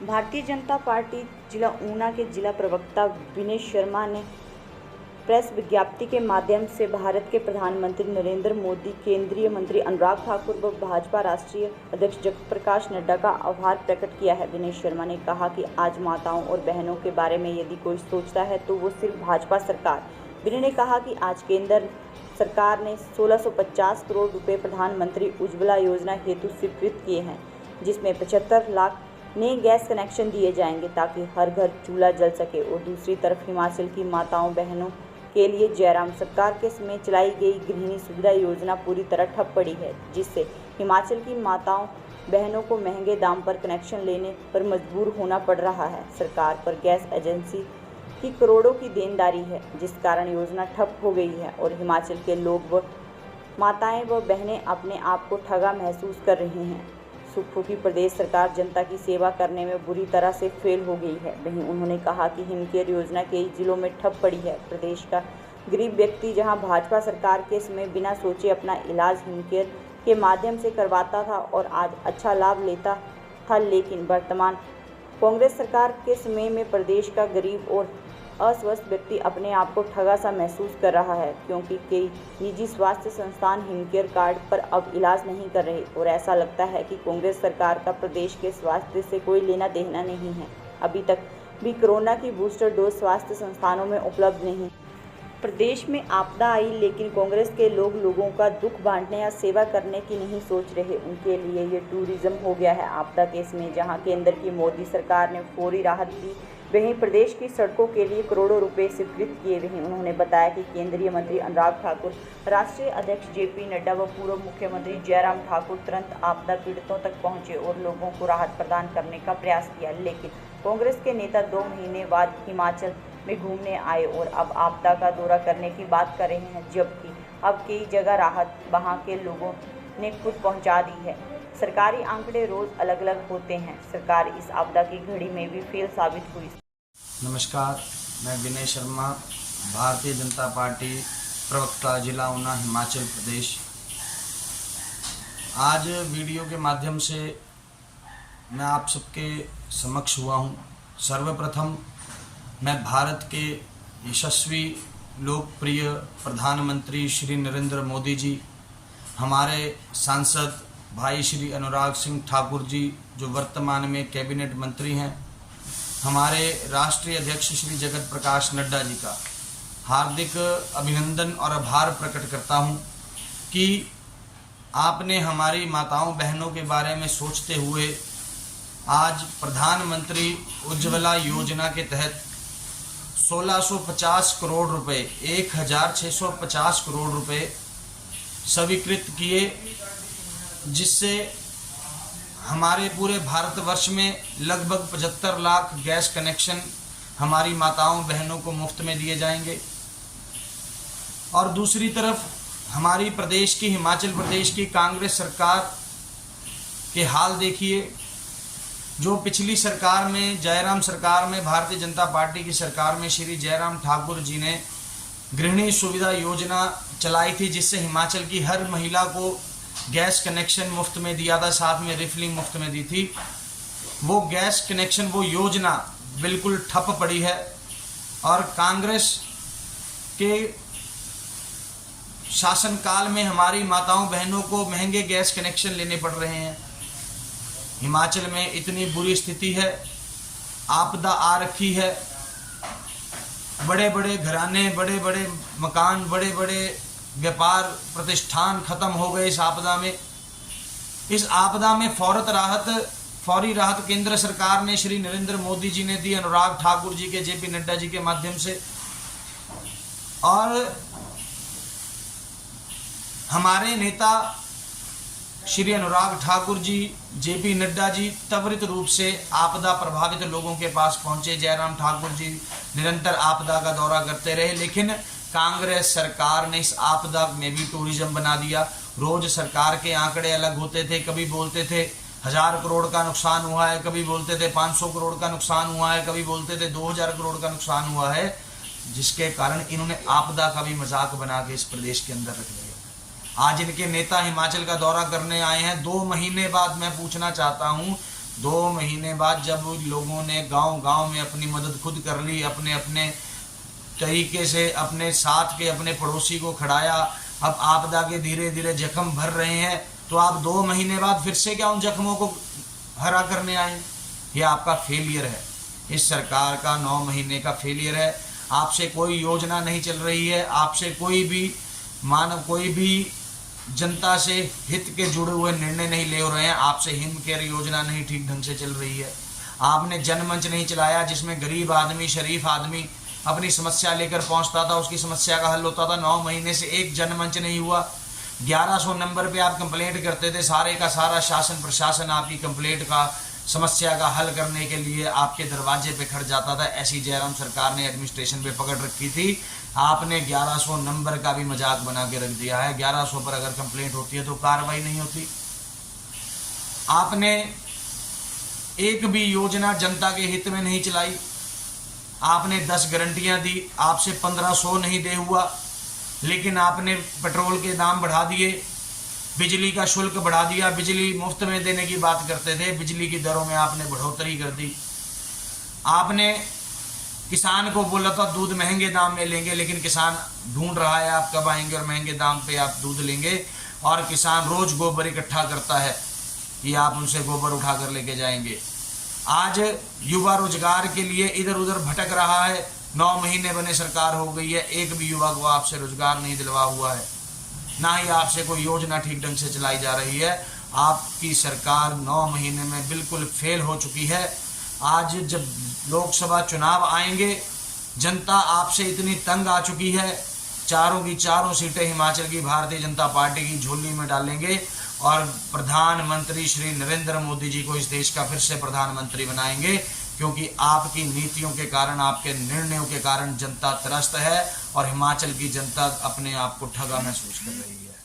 Bharatiya Janata party जिला ऊना के जिला प्रवक्ता विनय शर्मा ने प्रेस विज्ञप्ति के माध्यम से भारत के प्रधानमंत्री नरेंद्र मोदी, केंद्रीय मंत्री अनुराग ठाकुर व भाजपा राष्ट्रीय अध्यक्ष जगत प्रकाश नड्डा का आभार प्रकट किया है। विनय शर्मा ने कहा कि आज माताओं और बहनों के बारे में यदि कोई सोचता है तो वो सिर्फ भाजपा सरकार। विनय ने कहा कि आज केंद्र सरकार ने 1650 करोड़ रुपए प्रधानमंत्री उज्ज्वला योजना हेतु स्वीकृत किए हैं, जिसमें 75 लाख नए गैस कनेक्शन दिए जाएंगे ताकि हर घर चूल्हा जल सके। और दूसरी तरफ हिमाचल की माताओं बहनों के लिए जयराम सरकार के समय चलाई गई गृहिणी सुविधा योजना पूरी तरह ठप पड़ी है, जिससे हिमाचल की माताओं बहनों को महंगे दाम पर कनेक्शन लेने पर मजबूर होना पड़ रहा है। सरकार पर गैस एजेंसी की करोड़ों की देनदारी है, जिस कारण योजना ठप हो गई है और हिमाचल के लोग व माताएं व बहनें अपने आप को ठगा महसूस कर रहे हैं। सुखों की प्रदेश सरकार जनता की सेवा करने में बुरी तरह से फेल हो गई है। वहीं उन्होंने कहा कि हिमकेयर योजना कई जिलों में ठप पड़ी है। प्रदेश का गरीब व्यक्ति जहां भाजपा सरकार के समय बिना सोचे अपना इलाज हिमकेयर के माध्यम से करवाता था और आज अच्छा लाभ लेता था, लेकिन वर्तमान कांग्रेस सरकार के समय में प्रदेश का गरीब और अस्वस्थ व्यक्ति अपने आप को ठगा सा महसूस कर रहा है, क्योंकि कई निजी स्वास्थ्य संस्थान हिमकेयर कार्ड पर अब इलाज नहीं कर रहे और ऐसा लगता है कि कांग्रेस सरकार का प्रदेश के स्वास्थ्य से कोई लेना देना नहीं है। अभी तक भी कोरोना की बूस्टर डोज स्वास्थ्य संस्थानों में उपलब्ध नहीं। प्रदेश में आपदा आई, लेकिन कांग्रेस के लोग लोगों का दुख बांटने या सेवा करने की नहीं सोच रहे। उनके लिए ये टूरिज्म हो गया है। आपदा केस में जहां केंद्र की मोदी सरकार ने फौरी राहत दी, वहीं प्रदेश की सड़कों के लिए करोड़ों रुपए स्वीकृत किए। वहीं उन्होंने बताया कि केंद्रीय मंत्री अनुराग ठाकुर, राष्ट्रीय अध्यक्ष जेपी नड्डा व पूर्व मुख्यमंत्री जयराम ठाकुर तुरंत आपदा पीड़ितों तक पहुंचे और लोगों को राहत प्रदान करने का प्रयास किया, लेकिन कांग्रेस के नेता 2 महीने बाद हिमाचल में घूमने आए और अब आपदा का दौरा करने की बात कर रहे हैं, जबकि अब कई जगह राहत वहां के लोगों ने खुद पहुंचा दी है। सरकारी आंकड़े रोज अलग अलग होते हैं। सरकार इस आपदा की घड़ी में भी फेल साबित हुई। नमस्कार, मैं विनय शर्मा, भारतीय जनता पार्टी प्रवक्ता, जिला ऊना, हिमाचल प्रदेश। आज वीडियो के माध्यम से मैं आप सबके समक्ष हुआ हूँ। सर्वप्रथम मैं भारत के यशस्वी लोकप्रिय प्रधानमंत्री श्री नरेंद्र मोदी जी, हमारे सांसद भाई श्री अनुराग सिंह ठाकुर जी जो वर्तमान में कैबिनेट मंत्री हैं, हमारे राष्ट्रीय अध्यक्ष श्री जगत प्रकाश नड्डा जी का हार्दिक अभिनंदन और आभार प्रकट करता हूं कि आपने हमारी माताओं बहनों के बारे में सोचते हुए आज प्रधानमंत्री उज्ज्वला योजना के तहत 1650 करोड़ रुपए, 1650 करोड़ रुपए स्वीकृत किए, जिससे हमारे पूरे भारतवर्ष में लगभग 75 लाख गैस कनेक्शन हमारी माताओं बहनों को मुफ्त में दिए जाएंगे। और दूसरी तरफ हमारी प्रदेश की, हिमाचल प्रदेश की कांग्रेस सरकार के हाल देखिए। जो पिछली सरकार में, जयराम सरकार में, भारतीय जनता पार्टी की सरकार में श्री जयराम ठाकुर जी ने गृहिणी सुविधा योजना चलाई थी, जिससे हिमाचल की हर महिला को गैस कनेक्शन मुफ्त में दिया था, साथ में रिफिलिंग मुफ्त में दी थी। वो गैस कनेक्शन, वो योजना बिल्कुल ठप पड़ी है और कांग्रेस के शासनकाल में हमारी माताओं बहनों को महंगे गैस कनेक्शन लेने पड़ रहे हैं। हिमाचल में इतनी बुरी स्थिति है, आपदा आ रखी है, बड़े बड़े घराने, बड़े बड़े मकान, बड़े बड़े व्यापार प्रतिष्ठान खत्म हो गए इस आपदा में। इस आपदा में फौरी राहत केंद्र सरकार ने, श्री नरेंद्र मोदी जी ने दी, अनुराग ठाकुर जी के, जेपी नड्डा जी के माध्यम से। और हमारे नेता श्री अनुराग ठाकुर जी, जेपी नड्डा जी त्वरित रूप से आपदा प्रभावित लोगों के पास पहुंचे। जयराम ठाकुर जी निरंतर आपदा का दौरा करते रहे, लेकिन कांग्रेस सरकार ने इस आपदा में भी टूरिज्म बना दिया। रोज सरकार के आंकड़े अलग होते थे, कभी बोलते थे 1000 करोड़ का नुकसान हुआ है, कभी बोलते थे 500 करोड़ का नुकसान हुआ है, कभी बोलते थे 2000 करोड़ का नुकसान हुआ है, जिसके कारण इन्होंने आपदा का भी मजाक बना के इस प्रदेश के अंदर रख दिया। आज इनके नेता हिमाचल का दौरा करने आए हैं। 2 महीने बाद मैं पूछना चाहता हूं, 2 महीने बाद जब लोगों ने गांव-गांव में अपनी मदद खुद कर ली, अपने अपने तरीके से अपने साथ के अपने पड़ोसी को खड़ाया, अब आपदा के धीरे धीरे जख्म भर रहे हैं, तो आप 2 महीने बाद फिर से क्या उन जख्मों को हरा करने आए? ये आपका फेलियर है। इस सरकार का 9 महीने का फेलियर है। आपसे कोई योजना नहीं चल रही है, आपसे कोई भी जनता से हित के जुड़े हुए निर्णय नहीं ले रहे हैं। आपसे हिम केयर योजना नहीं ठीक ढंग से चल रही है। आपने जनमंच नहीं चलाया जिसमें गरीब आदमी, शरीफ आदमी अपनी समस्या लेकर पहुंचता था, उसकी समस्या का हल होता था। 9 महीने से एक जनमंच नहीं हुआ। 1100 नंबर पे आप कंप्लेंट करते थे, सारे का सारा शासन प्रशासन आपकी कंप्लेंट का समस्या का हल करने के लिए आपके दरवाजे पे खड़ जाता था। ऐसी जयराम सरकार ने एडमिनिस्ट्रेशन पे पकड़ रखी थी। आपने 1100 नंबर का भी मजाक बना के रख दिया है। 1100 पर अगर कंप्लेंट होती है तो कार्रवाई नहीं होती। आपने एक भी योजना जनता के हित में नहीं चलाई। आपने 10 गारंटियां दी, आपसे 1500 नहीं दे हुआ, लेकिन आपने पेट्रोल के दाम बढ़ा दिए, बिजली का शुल्क बढ़ा दिया। बिजली मुफ्त में देने की बात करते थे, बिजली की दरों में आपने बढ़ोतरी कर दी। आपने किसान को बोला था दूध महंगे दाम में लेंगे, लेकिन किसान ढूंढ रहा है आप कब आएंगे और महंगे दाम पे आप दूध लेंगे। और किसान रोज गोबर इकट्ठा करता है कि आप उनसे गोबर उठा कर लेके जाएंगे। आज युवा रोजगार के लिए इधर उधर भटक रहा है। 9 महीने बने सरकार हो गई है, एक भी युवा को आपसे रोजगार नहीं दिलवा हुआ है, ना ही आपसे कोई योजना ठीक ढंग से चलाई जा रही है। आपकी सरकार 9 महीने में बिल्कुल फेल हो चुकी है। आज जब लोकसभा चुनाव आएंगे, जनता आपसे इतनी तंग आ चुकी है, चारों की चारों सीटें हिमाचल की भारतीय जनता पार्टी की झोली में डालेंगे और प्रधानमंत्री श्री नरेंद्र मोदी जी को इस देश का फिर से प्रधानमंत्री बनाएंगे, क्योंकि आपकी नीतियों के कारण, आपके निर्णयों के कारण जनता त्रस्त है और हिमाचल की जनता अपने आप को ठगा महसूस कर रही है।